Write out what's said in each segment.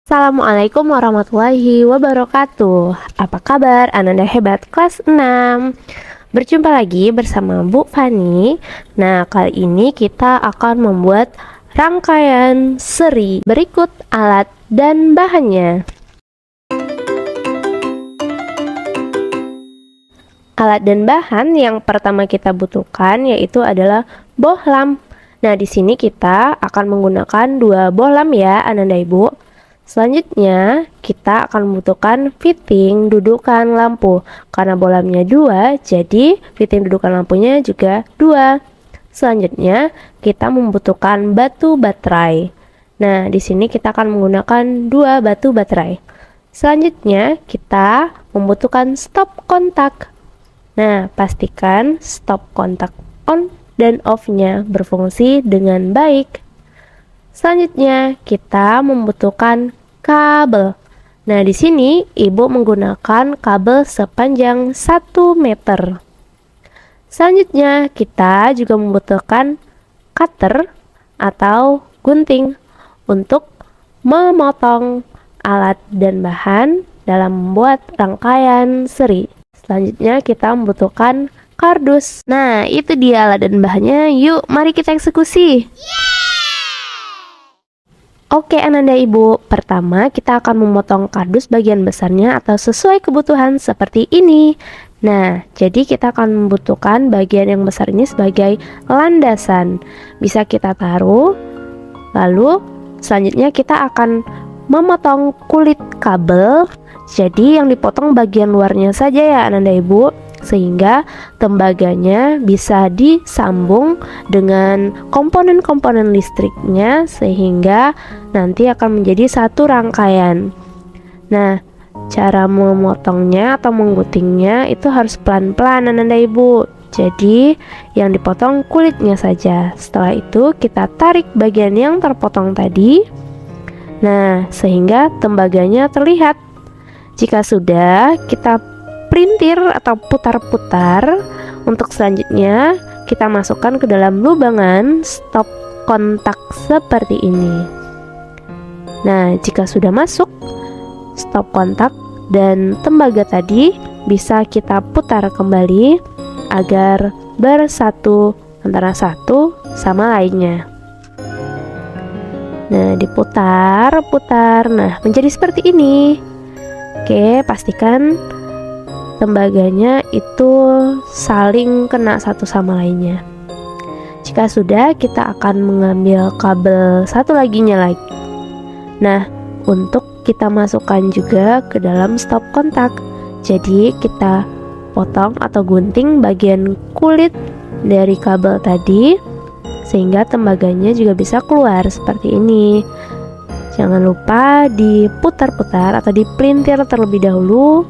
Assalamualaikum warahmatullahi wabarakatuh. Apa kabar Ananda Hebat kelas 6? Berjumpa lagi bersama Bu Fani. Nah, kali ini kita akan membuat rangkaian seri. Berikut alat dan bahannya. Alat dan bahan yang pertama kita butuhkan yaitu adalah bohlam. Nah, di sini kita akan menggunakan 2 bohlam ya, Ananda Ibu. Selanjutnya, kita akan membutuhkan fitting dudukan lampu. Karena bohlamnya 2, jadi fitting dudukan lampunya juga 2. Selanjutnya, kita membutuhkan batu baterai. Nah, di sini kita akan menggunakan 2 batu baterai. Selanjutnya, kita membutuhkan stop kontak. Nah, pastikan stop kontak on dan off-nya berfungsi dengan baik. Selanjutnya, kita membutuhkan kabel. Nah, di sini Ibu menggunakan kabel sepanjang 1 meter. Selanjutnya, kita juga membutuhkan cutter atau gunting untuk memotong alat dan bahan dalam membuat rangkaian seri. Selanjutnya, kita membutuhkan kardus. Nah, itu dia alat dan bahannya. Yuk, mari kita eksekusi. Oke Ananda Ibu, pertama kita akan memotong kardus bagian besarnya atau sesuai kebutuhan seperti ini. Nah, jadi kita akan membutuhkan bagian yang besar ini sebagai landasan. Bisa kita taruh, lalu selanjutnya kita akan memotong kulit kabel. Jadi yang dipotong bagian luarnya saja ya Ananda Ibu, sehingga tembaganya bisa disambung dengan komponen-komponen listriknya sehingga nanti akan menjadi satu rangkaian. Nah, cara memotongnya atau mengguntingnya itu harus pelan-pelan Ananda Ibu. Jadi yang dipotong kulitnya saja. Setelah itu kita tarik bagian yang terpotong tadi. Nah, sehingga tembaganya terlihat. Jika sudah, kita printir atau putar-putar. Untuk selanjutnya kita masukkan ke dalam lubangan stop kontak seperti ini. Nah, jika sudah masuk stop kontak dan tembaga tadi, bisa kita putar kembali agar bersatu antara satu sama lainnya. Nah, diputar-putar. Nah, menjadi seperti ini. Oke, pastikan tembaganya itu saling kena satu sama lainnya. Jika sudah, kita akan mengambil kabel satu laginya lagi. Nah, untuk kita masukkan juga ke dalam stop kontak. Jadi kita potong atau gunting bagian kulit dari kabel tadi sehingga tembaganya juga bisa keluar seperti ini. Jangan lupa diputar-putar atau diprintir terlebih dahulu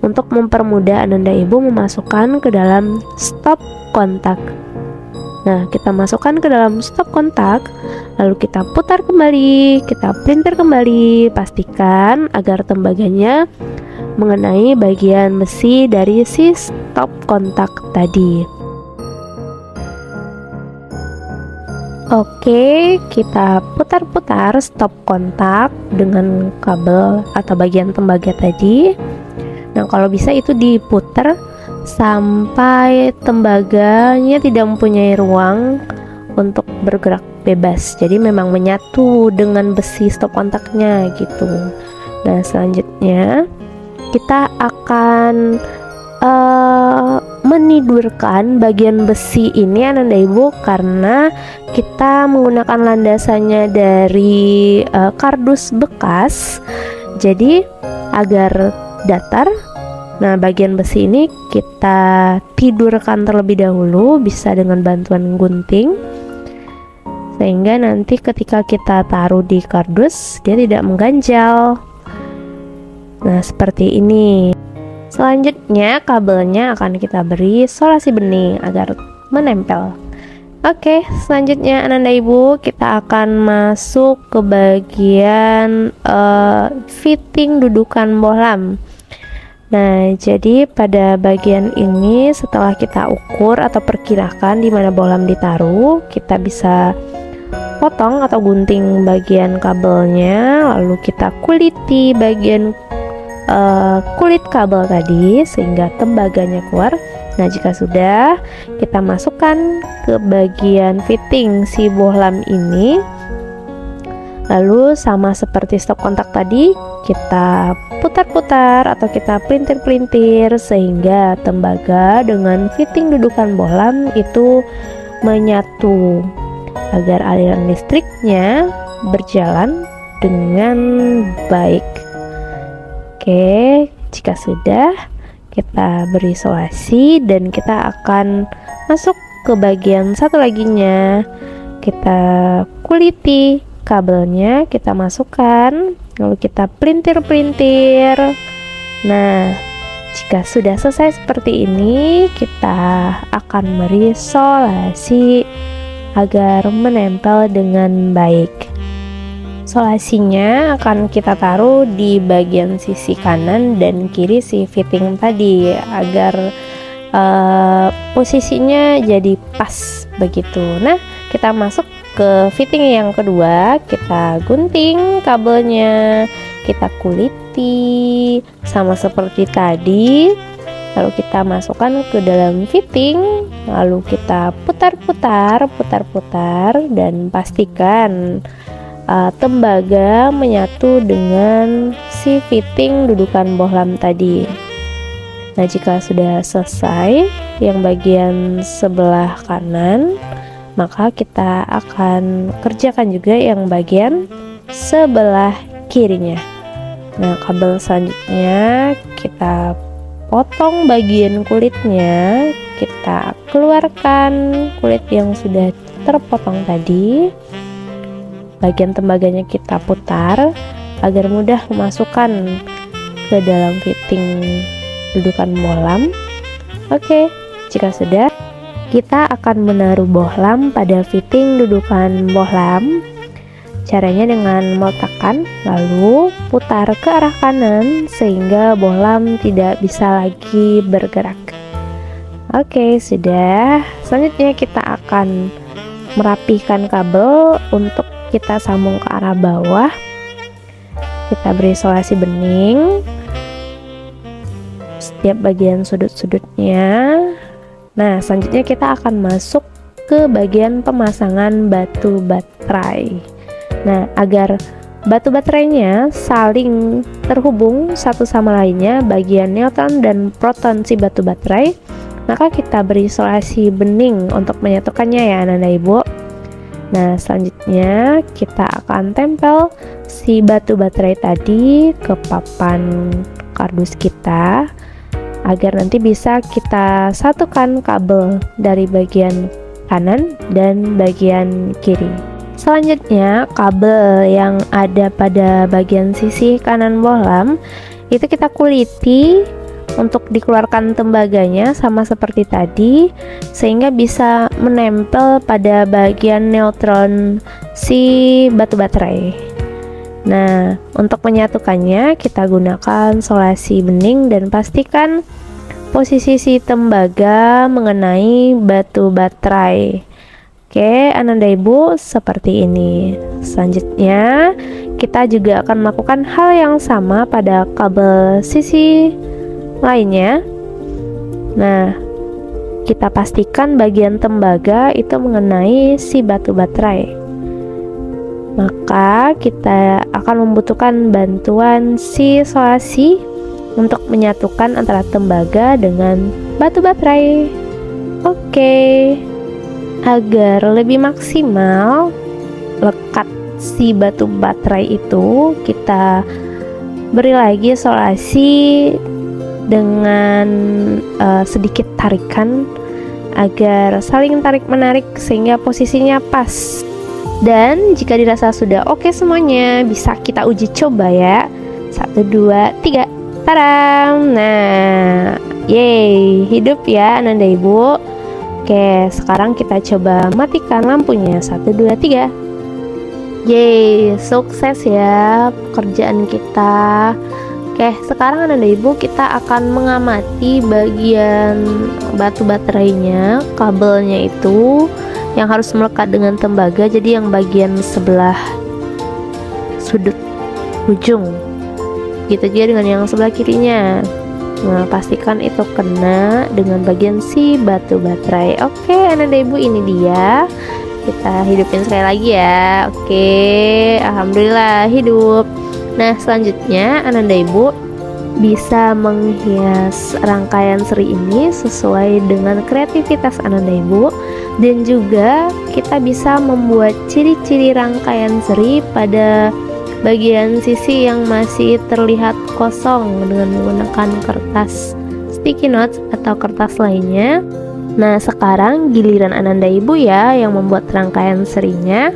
untuk mempermudah Ananda Ibu memasukkan ke dalam stop kontak. Nah, kita masukkan ke dalam stop kontak, lalu kita putar kembali, kita printer kembali, pastikan agar tembaganya mengenai bagian besi dari si stop kontak tadi. Oke, kita putar-putar stop kontak dengan kabel atau bagian tembaga tadi. Nah, kalau bisa itu diputar sampai tembaganya tidak mempunyai ruang untuk bergerak bebas. Jadi memang menyatu dengan besi stop kontaknya gitu. Nah, selanjutnya kita akan menidurkan bagian besi ini Ananda Ibu, karena kita menggunakan landasannya dari kardus bekas. Jadi agar datar, nah bagian besi ini kita tidurkan terlebih dahulu, bisa dengan bantuan gunting, sehingga nanti ketika kita taruh di kardus dia tidak mengganjal. Nah, seperti ini. Selanjutnya kabelnya akan kita beri solasi bening agar menempel. Oke, selanjutnya Ananda Ibu, kita akan masuk ke bagian fitting dudukan bohlam. Nah, jadi pada bagian ini setelah kita ukur atau perkirakan di mana bohlam ditaruh, kita bisa potong atau gunting bagian kabelnya, lalu kita kuliti bagian kulit kabel tadi sehingga tembaganya keluar. Nah, jika sudah, kita masukkan ke bagian fitting si bohlam ini. Lalu sama seperti stop kontak tadi, kita putar-putar atau kita pelintir-pelintir sehingga tembaga dengan fitting dudukan bohlam itu menyatu agar aliran listriknya berjalan dengan baik. Oke, jika sudah, kita berisolasi dan kita akan masuk ke bagian satu laginya. Kita kuliti kabelnya, kita masukkan, lalu kita pelintir-pelintir. Nah, jika sudah selesai seperti ini, kita akan berisolasi agar menempel dengan baik. Solasinya akan kita taruh di bagian sisi kanan dan kiri si fitting tadi agar posisinya jadi pas begitu. Nah, kita masuk ke fitting yang kedua, kita gunting kabelnya, kita kuliti sama seperti tadi, lalu kita masukkan ke dalam fitting, lalu kita putar-putar dan pastikan tembaga menyatu dengan si fitting dudukan bohlam tadi. Nah, jika sudah selesai yang bagian sebelah kanan, maka kita akan kerjakan juga yang bagian sebelah kirinya. Nah, kabel selanjutnya kita potong bagian kulitnya, kita keluarkan kulit yang sudah terpotong tadi. Bagian tembaganya kita putar agar mudah memasukkan ke dalam fitting dudukan bohlam. Oke, jika sudah, kita akan menaruh bohlam pada fitting dudukan bohlam. Caranya dengan meletakkan lalu putar ke arah kanan sehingga bohlam tidak bisa lagi bergerak. Oke, sudah. Selanjutnya kita akan merapihkan kabel untuk kita sambung ke arah bawah. Kita beri isolasi bening setiap bagian sudut-sudutnya. Nah, selanjutnya kita akan masuk ke bagian pemasangan batu baterai. Nah, agar batu baterainya saling terhubung satu sama lainnya, bagian neutron dan proton si batu baterai, maka kita beri isolasi bening untuk menyatukannya ya anak-anak ibu. Nah, selanjutnya kita akan tempel si batu baterai tadi ke papan kardus kita agar nanti bisa kita satukan kabel dari bagian kanan dan bagian kiri. Selanjutnya, kabel yang ada pada bagian sisi kanan bohlam itu kita kuliti untuk dikeluarkan tembaganya sama seperti tadi sehingga bisa menempel pada bagian neutron si batu baterai. Nah, untuk menyatukannya kita gunakan solasi bening dan pastikan posisi si tembaga mengenai batu baterai. Oke, ananda ibu, seperti ini. Selanjutnya kita juga akan melakukan hal yang sama pada kabel sisi lainnya. Nah, kita pastikan bagian tembaga itu mengenai si batu baterai. Maka kita akan membutuhkan bantuan si solasi untuk menyatukan antara tembaga dengan batu baterai. Oke, agar lebih maksimal lekat si batu baterai itu, kita beri lagi solasi dengan sedikit tarikan agar saling tarik-menarik sehingga posisinya pas. Dan jika dirasa sudah oke semuanya, bisa kita uji coba ya. 1, 2, 3, taram. Nah, yeay, hidup ya ananda ibu. Oke, sekarang kita coba matikan lampunya. 1, 2, 3. Yeay, sukses ya pekerjaan kita. Oke, sekarang ananda ibu kita akan mengamati bagian batu baterainya, kabelnya itu yang harus melekat dengan tembaga, jadi yang bagian sebelah sudut ujung. Gitu juga dengan yang sebelah kirinya. Nah, pastikan itu kena dengan bagian si batu baterai. Oke, Ananda Ibu, ini dia. Kita hidupin sekali lagi ya. Oke, alhamdulillah hidup. Nah, selanjutnya Ananda Ibu bisa menghias rangkaian seri ini sesuai dengan kreativitas Ananda Ibu, dan juga kita bisa membuat ciri-ciri rangkaian seri pada bagian sisi yang masih terlihat kosong dengan menggunakan kertas sticky notes atau kertas lainnya. Nah, sekarang giliran Ananda Ibu ya yang membuat rangkaian serinya.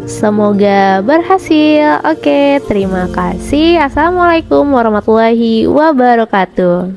Semoga berhasil. Oke, terima kasih. Assalamualaikum warahmatullahi wabarakatuh.